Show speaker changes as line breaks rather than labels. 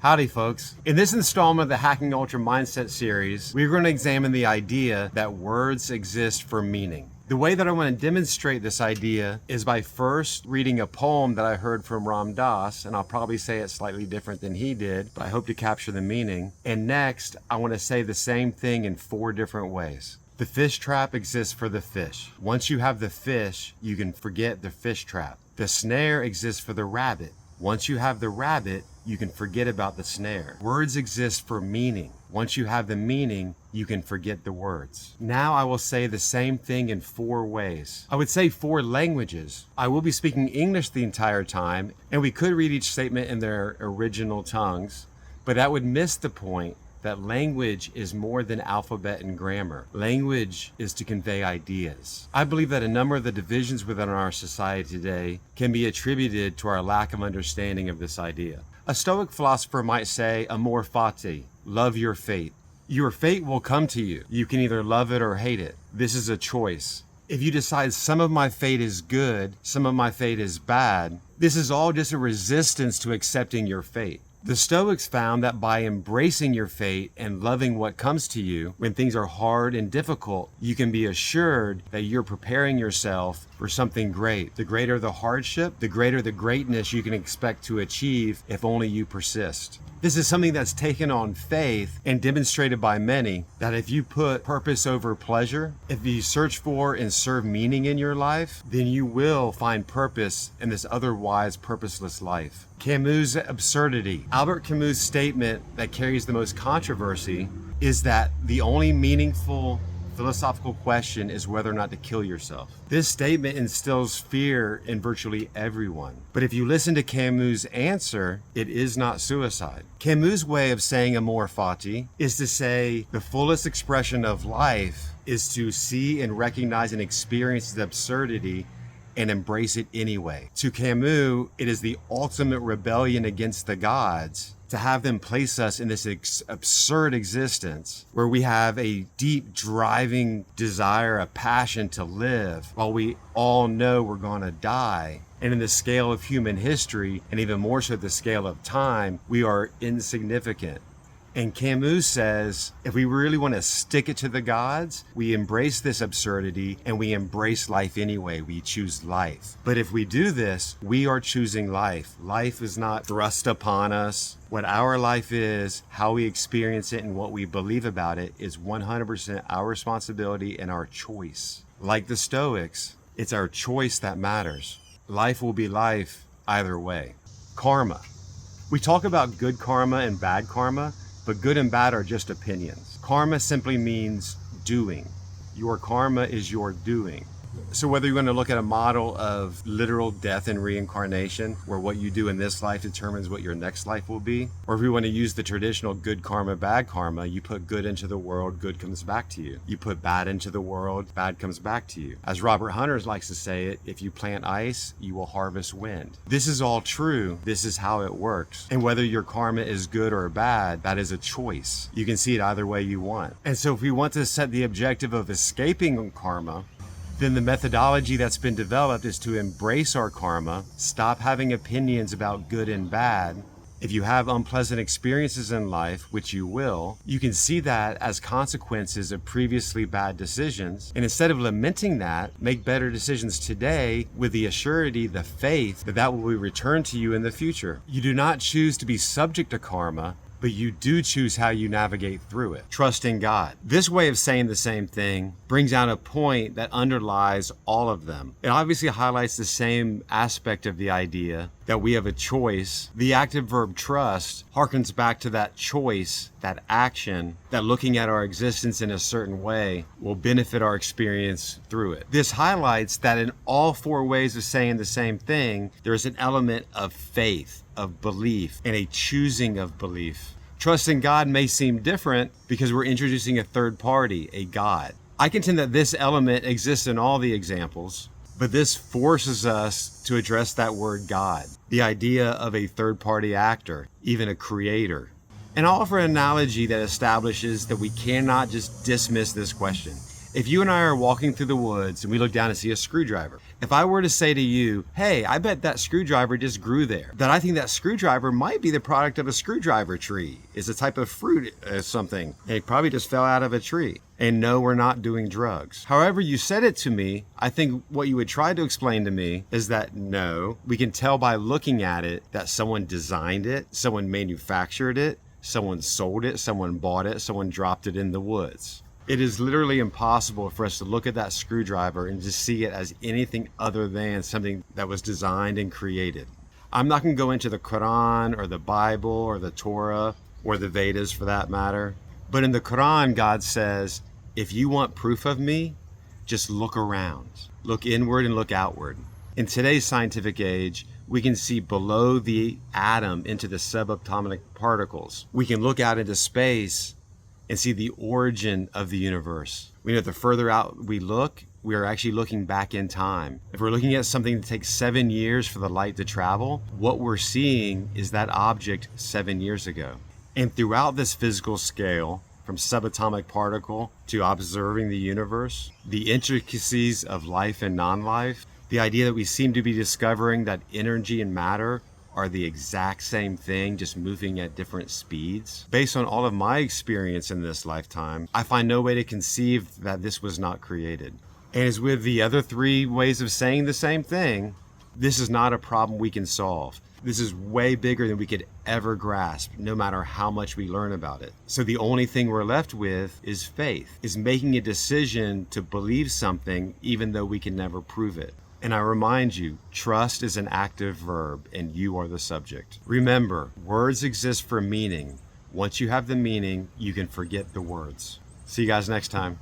Howdy folks. In this installment of the Hacking Ultra Mindset series, we're going to examine the idea that words exist for meaning. The way that I want to demonstrate this idea is by first reading a poem that I heard from Ram Dass, and I'll probably say it slightly different than he did, but I hope to capture the meaning. And next, I want to say the same thing in 4 different ways. The fish trap exists for the fish. Once you have the fish, you can forget the fish trap. The snare exists for the rabbit. Once you have the rabbit, you can forget about the snare. Words exist for meaning. Once you have the meaning, you can forget the words. Now I will say the same thing in 4 ways. I would say 4 languages. I will be speaking English the entire time, and we could read each statement in their original tongues, but that would miss the point that language is more than alphabet and grammar. Language is to convey ideas. I believe that a number of the divisions within our society today can be attributed to our lack of understanding of this idea. A Stoic philosopher might say, amor fati, love your fate. Your fate will come to you. You can either love it or hate it. This is a choice. If you decide some of my fate is good, some of my fate is bad, this is all just a resistance to accepting your fate. The Stoics found that by embracing your fate and loving what comes to you when things are hard and difficult, you can be assured that you're preparing yourself for something great. The greater the hardship, the greater the greatness you can expect to achieve if only you persist. This is something that's taken on faith and demonstrated by many, that if you put purpose over pleasure, if you search for and serve meaning in your life, then you will find purpose in this otherwise purposeless life. Camus' absurdity. Albert Camus' statement that carries the most controversy is that the only meaningful philosophical question is whether or not to kill yourself. This statement instills fear in virtually everyone. But if you listen to Camus' answer, it is not suicide. Camus' way of saying amor fati is to say the fullest expression of life is to see and recognize and experience the absurdity and embrace it anyway. To Camus, it is the ultimate rebellion against the gods to have them place us in this absurd existence where we have a deep driving desire, a passion to live while we all know we're going to die. And in the scale of human history, and even more so the scale of time, we are insignificant. And Camus says, if we really want to stick it to the gods, we embrace this absurdity and we embrace life anyway. We choose life. But if we do this, we are choosing life. Life is not thrust upon us. What our life is, how we experience it, and what we believe about it is 100% our responsibility and our choice. Like the Stoics, it's our choice that matters. Life will be life either way. Karma. We talk about good karma and bad karma, but good and bad are just opinions. Karma simply means doing. Your karma is your doing. So whether you're going to look at a model of literal death and reincarnation, where what you do in this life determines what your next life will be, or if you want to use the traditional good karma, bad karma, you put good into the world, good comes back to you. You put bad into the world, bad comes back to you. As Robert Hunter likes to say it, if you plant ice, you will harvest wind. This is all true. This is how it works. And whether your karma is good or bad, that is a choice. You can see it either way you want. And so if we want to set the objective of escaping karma, then the methodology that's been developed is to embrace our karma, stop having opinions about good and bad. If you have unpleasant experiences in life, which you will, you can see that as consequences of previously bad decisions. And instead of lamenting that, make better decisions today with the assurity, the faith that that will be returned to you in the future. You do not choose to be subject to karma, but you do choose how you navigate through it. Trust in God. This way of saying the same thing brings out a point that underlies all of them. It obviously highlights the same aspect of the idea that we have a choice. The active verb trust harkens back to that choice, that action, that looking at our existence in a certain way will benefit our experience through it. This highlights that in all 4 ways of saying the same thing, there is an element of faith, of belief, and a choosing of belief. Trust in God may seem different because we're introducing a third party, a God. I contend that this element exists in all the examples, but this forces us to address that word God, the idea of a third party actor, even a creator. And I'll offer an analogy that establishes that we cannot just dismiss this question. If you and I are walking through the woods and we look down and see a screwdriver, If I were to say to you, hey, I bet that screwdriver just grew there, then I think that screwdriver might be the product of a screwdriver tree. It's a type of fruit or something. It probably just fell out of a tree. And no, we're not doing drugs. However you said it to me, I think what you would try to explain to me is that no, we can tell by looking at it that someone designed it, someone manufactured it, someone sold it, someone bought it, someone dropped it in the woods. It is literally impossible for us to look at that screwdriver and just see it as anything other than something that was designed and created. I'm not going to go into the Quran or the Bible or the Torah or the Vedas for that matter. But in the Quran, God says, if you want proof of me, just look around. Look inward and look outward. In today's scientific age, we can see below the atom into the subatomic particles. We can look out into space and see the origin of the universe. We know the further out we look, we are actually looking back in time. If we're looking at something that takes 7 years for the light to travel, what we're seeing is that object 7 years ago. And throughout this physical scale, from subatomic particle to observing the universe, the intricacies of life and non-life, the idea that we seem to be discovering that energy and matter are the exact same thing, just moving at different speeds. Based on all of my experience in this lifetime, I find no way to conceive that this was not created. And as with the other 3 ways of saying the same thing, this is not a problem we can solve. This is way bigger than we could ever grasp, no matter how much we learn about it. So the only thing we're left with is faith, is making a decision to believe something even though we can never prove it. And I remind you, trust is an active verb and you are the subject. Remember, words exist for meaning. Once you have the meaning, you can forget the words. See you guys next time.